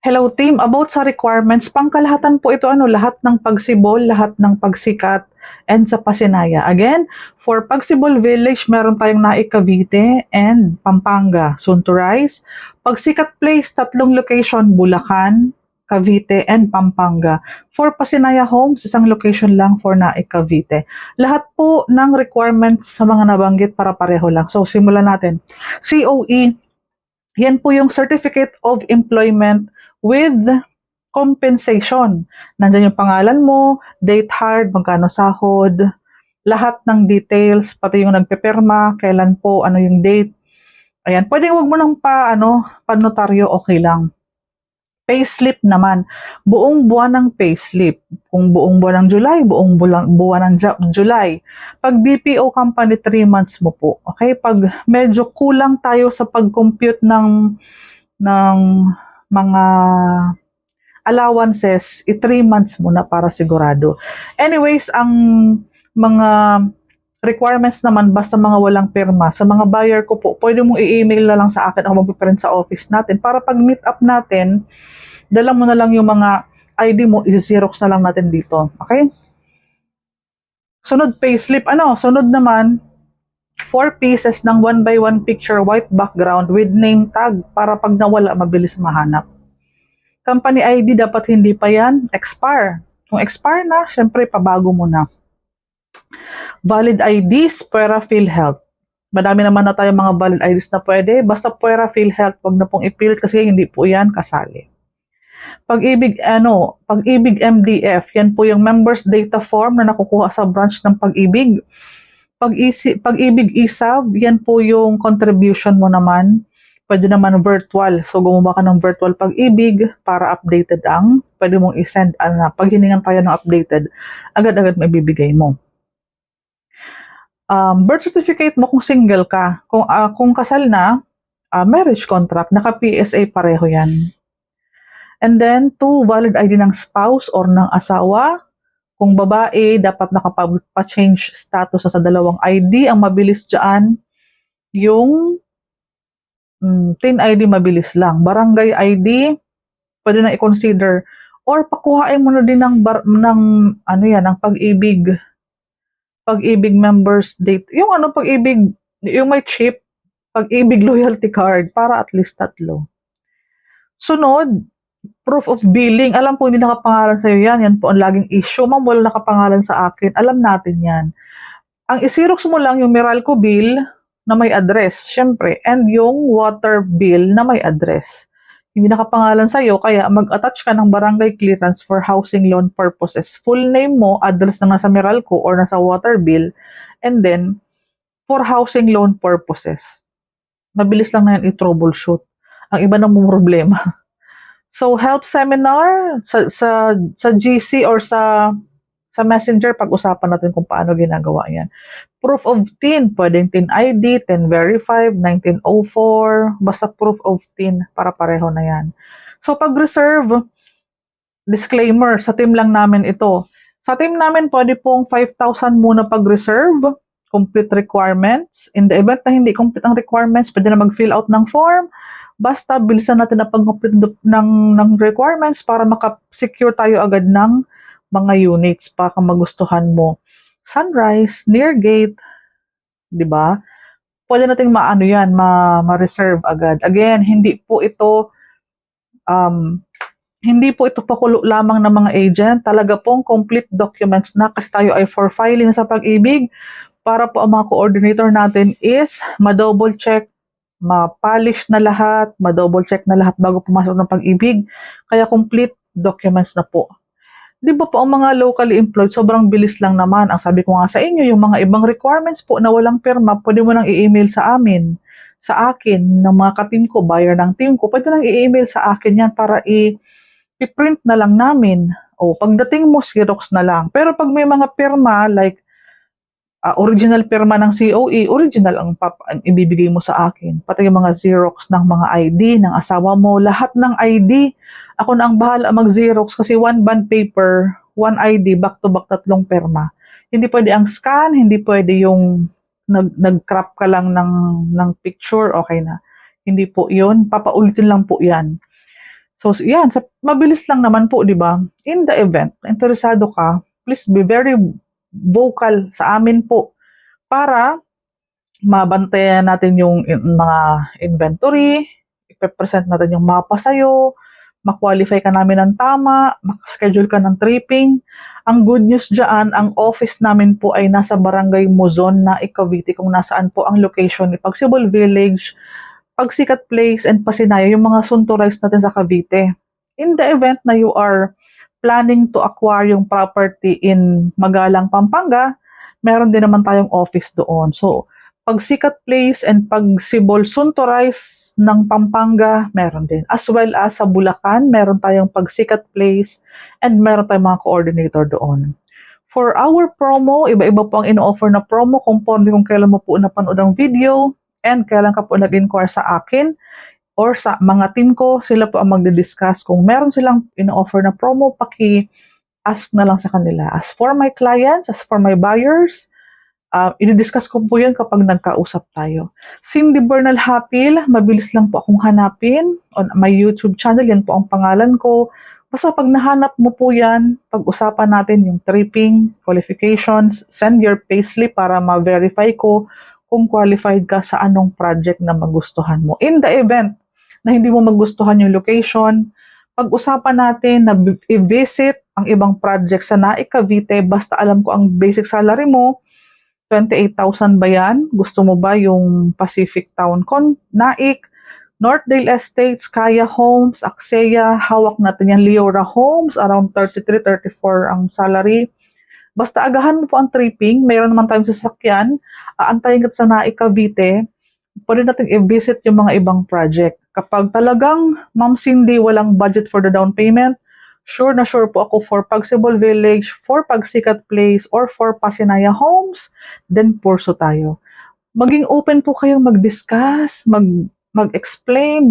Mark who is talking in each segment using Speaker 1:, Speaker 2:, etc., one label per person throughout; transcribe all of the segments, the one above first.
Speaker 1: Hello team, about sa requirements, pangkalahatan po ito lahat ng pagsibol, lahat ng pagsikat, and sa Pasinaya. Again, for Pagsibol Village, meron tayong Naik Cavite and Pampanga, soon to rise. Pagsikat Place, tatlong location, Bulacan, Cavite, and Pampanga. For Pasinaya Homes, isang location lang for Naik Cavite. Lahat po ng requirements sa mga nabanggit para pareho lang. So, simulan natin. COE, yan po yung Certificate of Employment with compensation. Nandiyan yung pangalan mo, date hard, magkano sahod, lahat ng details, pati yung nagpepirma, kailan po, ano yung date. Ayan, pwede wag mo nang panotaryo, okay lang. Payslip naman, buong buwan ng payslip. Kung buong buwan ng July, buong buwan ng July. Pag BPO company, 3 months mo po. Okay? Pag medyo kulang tayo sa pag-compute ng mga allowances, 3 months muna para sigurado. Anyways, ang mga requirements naman, basta mga walang pirma, sa mga buyer ko po, pwede mong i-email na lang sa akin, ako magpiprint sa office natin, para pag meet up natin, dala mo na lang yung mga ID mo, isi-xerox na lang natin dito. Okay? Sunod, payslip. Sunod naman, 4 pieces ng 1x1 picture, white background with name tag para pag nawala, mabilis mahanap. Company ID, dapat hindi pa yan expire. Kung expire na, syempre, pabago mo na. Valid IDs, Puera PhilHealth. Madami naman na tayong mga valid IDs na pwede. Basta Puera PhilHealth, wag na pong ipilit kasi hindi po yan kasali. Pag-ibig MDF, yan po yung members data form na nakukuha sa branch ng Pag-ibig. Pag-ibig ESAB, yan po yung contribution mo naman. Pwede naman virtual. So, gumawa ka ng virtual Pag-ibig para updated pwede mong i-send, pag hiningan tayo ng updated, agad-agad may bibigay mo. Birth certificate mo kung single ka. Kung kasal na, marriage contract, naka-PSA pareho yan. And then, 2, valid ID ng spouse or ng asawa. Kung babae, dapat nakapag-change status sa dalawang ID. Ang mabilis dyan, yung TIN ID mabilis lang. Barangay ID, pwede na i-consider. Or pakuhain mo na din ng Pag-ibig. Pag-ibig members date. Yung Pag-ibig, yung may chip, Pag-ibig loyalty card, para at least 3. Sunod, proof of billing. Alam po, hindi nakapangalan sa'yo yan. Yan po ang laging issue. Ma'am, wala nakapangalan sa akin. Alam natin yan. Ang isirox mo lang yung Meralco bill na may address, syempre, and yung water bill na may address. Hindi nakapangalan sa'yo, kaya mag-attach ka ng barangay clearance for housing loan purposes. Full name mo, address na nasa Meralco or nasa water bill, and then, for housing loan purposes. Mabilis lang na yan i-troubleshoot. Ang iba na mong problema. So, help seminar sa GC or sa Messenger, pag-usapan natin kung paano ginagawa yan. Proof of TIN, pwedeng TIN ID, 10verified, 1904, basta proof of TIN, para pareho na yan. So, pag-reserve, disclaimer, sa team lang namin ito. Sa team namin, pwede pong 5,000 muna pag-reserve, complete requirements. In the event na hindi complete ang requirements, pwede na mag-fill out ng form. Basta bilisan natin na pag-complete ng requirements para maka-secure tayo agad ng mga units para magustuhan mo. Sunrise, near gate, di ba? Pwede nating ma-reserve agad. Again, hindi po ito pakulo lamang ng mga agent. Talaga pong complete documents na, kasi tayo ay for filing sa Pag-ibig, para po ang mga coordinator natin is ma-double check, ma-polish na lahat, ma-double check na lahat bago pumasok ng Pag-ibig. Kaya complete documents na po. Di ba po ang mga locally employed, sobrang bilis lang naman. Ang sabi ko nga sa inyo, yung mga ibang requirements po na walang pirma, pwede mo nang i-email sa amin, sa akin, ng mga ka-team ko, buyer ng team ko, pwede nang i-email sa akin yan para i-print na lang namin. O, pagdating mo, xerox na lang. Pero pag may mga pirma, like original pirma ng COE, original ang ibibigay mo sa akin. Pati yung mga xerox ng mga ID, ng asawa mo, lahat ng ID. Ako na ang bahala mag-xerox kasi 1 bond paper, 1 ID, back-to-back 3 pirma. Hindi pwede ang scan, hindi pwede yung nag-crop ka lang ng picture, okay na. Hindi po yun, papaulitin lang po yan. So, yan, mabilis lang naman po, di ba? In the event, na interesado ka, please be very vocal sa amin po para mabantayan natin yung mga inventory, ipe-present natin yung mapa sa'yo, ma-qualify ka namin ng tama, schedule ka ng tripping. Ang good news dyan, ang office namin po ay nasa Barangay Muzon na Cavite, kung nasaan po ang location ni Pagsibol Village, Pagsikat Place, and Pasinaya, yung mga suntorized natin sa Cavite. In the event na you are planning to acquire yung property in Magalang, Pampanga, meron din naman tayong office doon. So, Pagsikat Place and Pagsibol Suntorized ng Pampanga, meron din. As well as sa Bulacan, meron tayong Pagsikat Place and meron tayong mga coordinator doon. For our promo, iba-iba po ang ino-offer na promo conforme kung kailan mo po napanood ang video and kailan ka po nag-inquire sa akin or sa mga team ko, sila po ang magdi-discuss. Kung meron silang ino-offer na promo, ask na lang sa kanila. As for my clients, as for my buyers, i-discuss ko po yun kapag nagkausap tayo. Cindy Bernal Hapil, mabilis lang po akong hanapin. On my YouTube channel, yan po ang pangalan ko. Basta pag nahanap mo po yan, pag-usapan natin yung tripping, qualifications, send your payslip para ma-verify ko kung qualified ka sa anong project na magustuhan mo. In the event na hindi mo magustuhan yung location, pag-usapan natin na i-visit ang ibang project sa Naik, Cavite, basta alam ko ang basic salary mo, 28,000 ba yan? Gusto mo ba yung Pacific Town Naik, Northdale Estates, Kaya Homes, Axeya, hawak natin yan, Leora Homes, around 33, 34 ang salary. Basta agahan mo po ang tripping, mayroon naman tayong sasakyan, aantayin ka sa Naik, Cavite, pwede natin i-visit yung mga ibang project. Kapag talagang, Ma'am Cindy, walang budget for the down payment, sure na sure po ako for Pagsibol Village, for Pagsikat Place, or for Pasinaya Homes, then purso tayo. Maging open po kayong mag-discuss, mag-explain,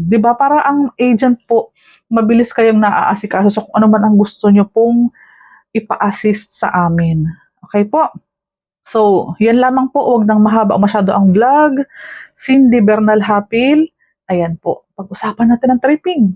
Speaker 1: 'di ba? Para ang agent po, mabilis kayong naaasikaso so kung ano man ang gusto nyo pong ipa-assist sa amin. Okay po? So, yan lamang po. Huwag nang mahaba masyado ang vlog. Cindy Bernal Hapil. Ayan po. Pag-usapan natin ang tripping.